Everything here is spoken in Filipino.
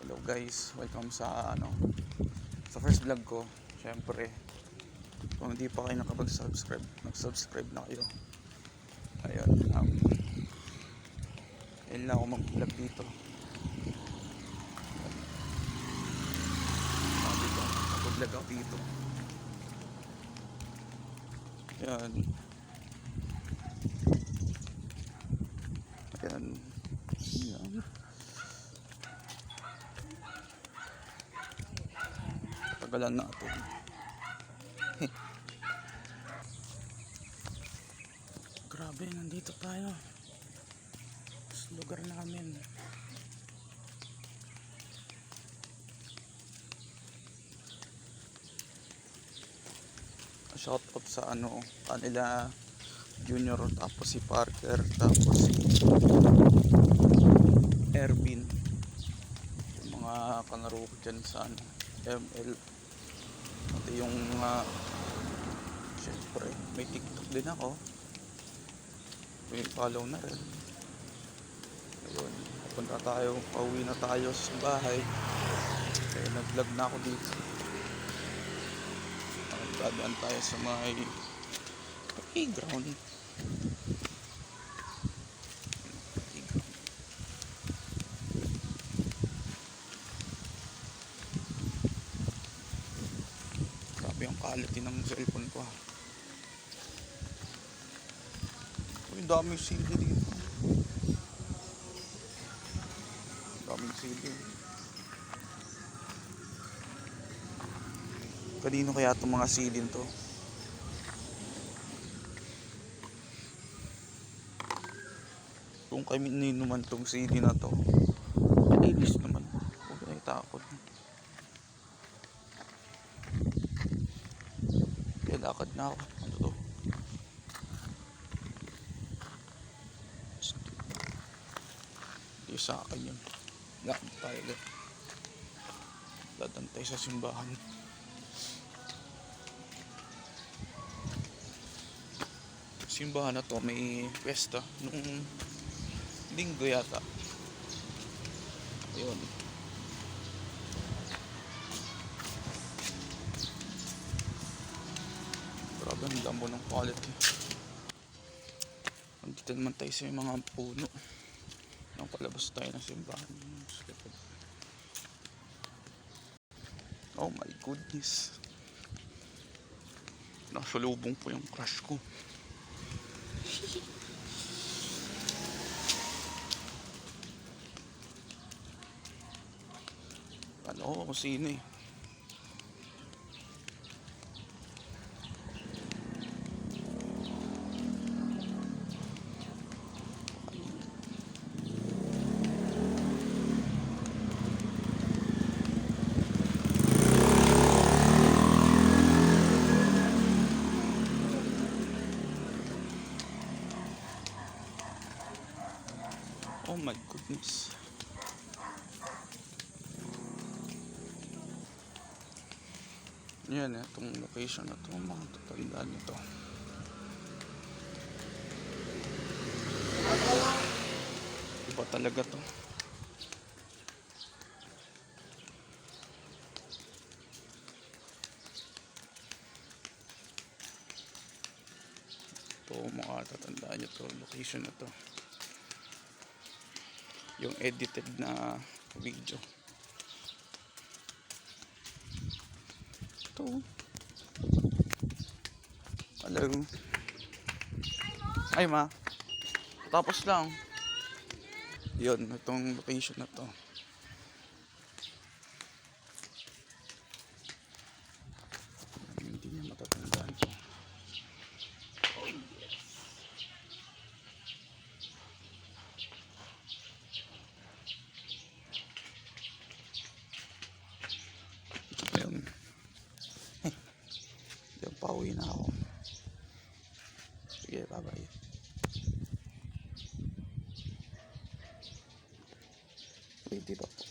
Hello guys, welcome sa sa first vlog ko. Syempre, kung hindi pa kayo nakapag-subscribe, mag-subscribe na kayo. Ayun, ayun lang ako mag-vlog dito. Dito, mag-vlog ako dito. Ayan. Ayan. Ayan. Tagalan natin. Grabe, nandito tayo sa lugar namin. Shoutout sa kanila Junior, tapos si Parker, tapos si Ervin, yung mga kalaro ko dyan sa ML. Pati yung syempre may TikTok din ako, may follow na rin. Ayun, pauwi na tayo sa bahay, kaya nag-vlog na ako dito. Dadaan tayo sa may playground. Grabe yung quality ng cellphone ko, ha. Uy, daming CD dito. Daming CD. Kanino kaya itong mga CD to? Kung kami ninuman tong CD na to, playlist naman. Huwag na itakot. Kaya lakad na ako. Ano to? Hindi sa akin yun. Lakad tayo ulit. Dadaan tayo sa simbahan. Simbahan na to may pesta nung linggo yata. Ayun. Grabe ang lambo ng quality. Nandito naman tayo sa mga puno. Nang palabas tayo ng simbahan. Oh my goodness. Nasalubong po yung crush ko. Ano kung sino eh. Oh my goodness. Yan, itong location na ito, mga tatandaan nito. Iba talaga to. Ito, mga tatandaan nyo to, location na to. Yung edited na video. Ito. Hello. Ay ma. Tapos lang. Yun, itong location na to. Hindi niya matatandaan to. Ayun. Diyan, pauwi na ako. Sige, bye-bye. Pwede ba po?